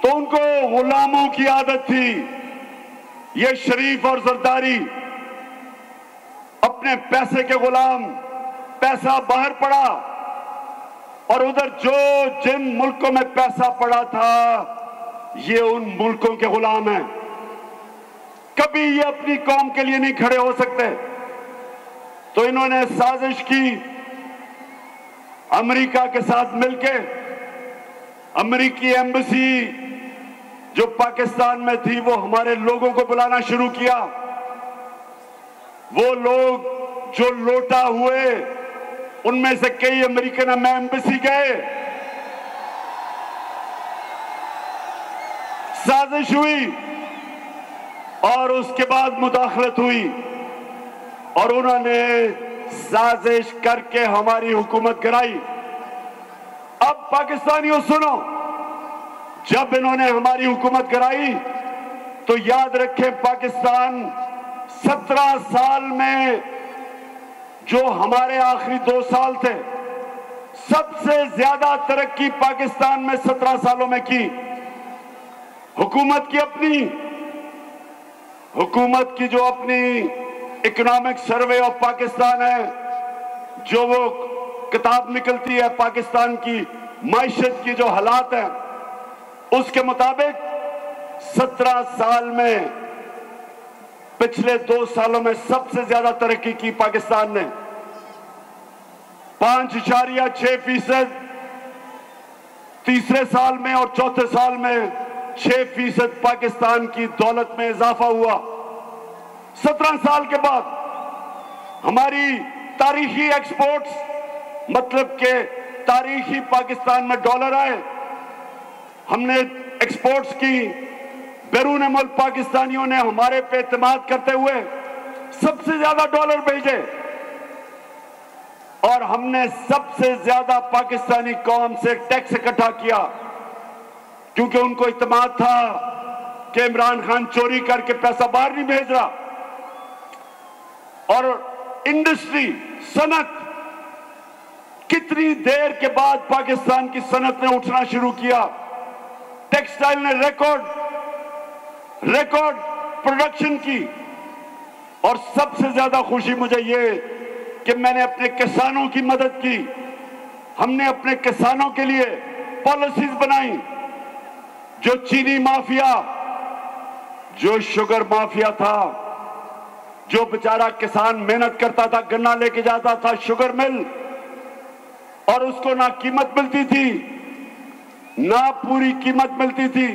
तो उनको गुलामों की आदत थी। ये शरीफ और जरदारी अपने पैसे के गुलाम, पैसा बाहर पड़ा और उधर जो जिन मुल्कों में पैसा पड़ा था ये उन मुल्कों के गुलाम हैं। कभी ये अपनी कौम के लिए नहीं खड़े हो सकते। तो इन्होंने साजिश की अमेरिका के साथ मिलकर, अमेरिकी एम्बेसी जो पाकिस्तान में थी वो हमारे लोगों को बुलाना शुरू किया। वो लोग जो लोटा हुए उनमें से कई अमेरिकन एम्बेसी गए, साजिश हुई और उसके बाद मुदाखलत हुई और उन्होंने साजिश करके हमारी हुकूमत गिराई। अब पाकिस्तानियों सुनो, जब इन्होंने हमारी हुकूमत गिराई तो याद रखें पाकिस्तान 17 साल में जो हमारे आखिरी 2 साल थे सबसे ज्यादा तरक्की पाकिस्तान में 17 सालों में की। हुकूमत की जो अपनी इकोनॉमिक सर्वे ऑफ पाकिस्तान है, जो वो किताब निकलती है पाकिस्तान की माइशत की जो हालात हैं, उसके मुताबिक 17 साल में पिछले 2 सालों में सबसे ज्यादा तरक्की की पाकिस्तान ने। 5.6% तीसरे साल में और चौथे साल में 6% पाकिस्तान की दौलत में इजाफा हुआ। 17 साल के बाद हमारी तारीखी एक्सपोर्ट्स, मतलब के तारीखी पाकिस्तान में डॉलर आए। हमने एक्सपोर्ट्स की, बैरून मुल्क पाकिस्तानियों ने हमारे पे एतमाद करते हुए सबसे ज्यादा डॉलर भेजे और हमने सबसे ज्यादा पाकिस्तानी कौम से टैक्स इकट्ठा किया, क्योंकि उनको इत्मीनान था कि इमरान खान चोरी करके पैसा बाहर नहीं भेज रहा। और इंडस्ट्री, सनत, कितनी देर के बाद पाकिस्तान की सनत ने उठना शुरू किया। टेक्सटाइल ने रिकॉर्ड प्रोडक्शन की। और सबसे ज्यादा खुशी मुझे ये कि मैंने अपने किसानों की मदद की। हमने अपने किसानों के लिए पॉलिसीज बनाई। जो चीनी माफिया, जो शुगर माफिया था, जो बेचारा किसान मेहनत करता था, गन्ना लेके जाता था शुगर मिल और उसको ना कीमत मिलती थी, ना पूरी कीमत मिलती थी,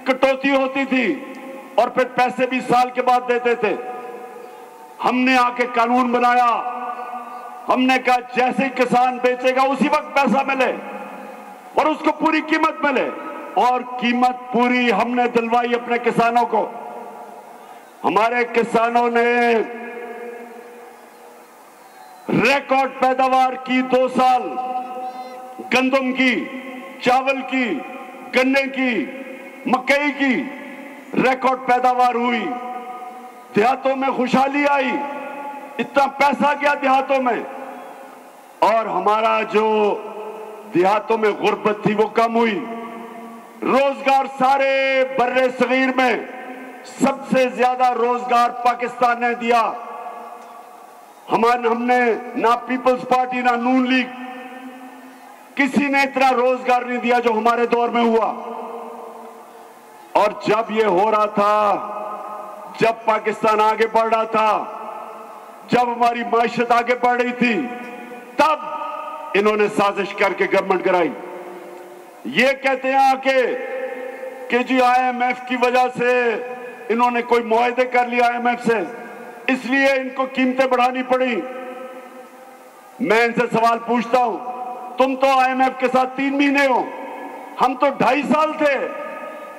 कटौती होती थी और फिर पैसे भी साल के बाद देते थे। हमने आके कानून बनाया। हमने कहा जैसे ही किसान बेचेगा उसी वक्त पैसा मिले और उसको पूरी कीमत मिले, और कीमत पूरी हमने दिलवाई अपने किसानों को। हमारे किसानों ने रिकॉर्ड पैदावार की। 2 साल गंदम की, चावल की, गन्ने की, मकई की रिकॉर्ड पैदावार हुई। देहातों में खुशहाली आई, इतना पैसा गया देहातों में, और हमारा जो देहातों में गुर्बत थी वो कम हुई। रोजगार सारे बर्रे सगीर में सबसे ज्यादा रोजगार पाकिस्तान ने दिया। हमने ना पीपल्स पार्टी ना नून लीग, किसी ने इतना रोजगार नहीं दिया जो हमारे दौर में हुआ। और जब ये हो रहा था, जब पाकिस्तान आगे बढ़ रहा था, जब हमारी मायशत आगे बढ़ रही थी, तब इन्होंने साजिश करके गवर्नमेंट गिराई। ये कहते हैं आके कि जी IMF की वजह से इन्होंने कोई मुआहदे कर लिया IMF से, इसलिए इनको कीमतें बढ़ानी पड़ी। मैं इनसे सवाल पूछता हूं, तुम तो IMF के साथ 3 महीने हो, हम तो 2.5 साल थे।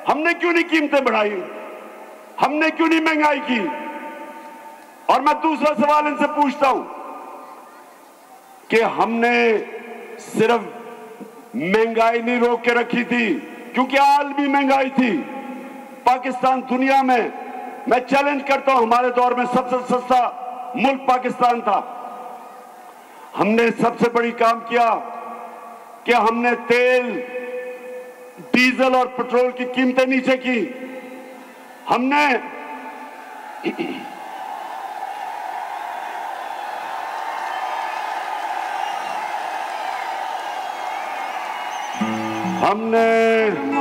हमने क्यों नहीं कीमतें बढ़ाई? हमने क्यों नहीं महंगाई की? और मैं दूसरा सवाल इनसे पूछता हूं कि हमने सिर्फ महंगाई नहीं रोक के रखी थी, क्योंकि आलमी महंगाई थी। पाकिस्तान दुनिया में, मैं चैलेंज करता हूं, हमारे दौर में सबसे सस्ता मुल्क पाकिस्तान था। हमने सबसे बड़ी काम किया कि हमने तेल डीजल और पेट्रोल की कीमतें नीचे की। हमने हमने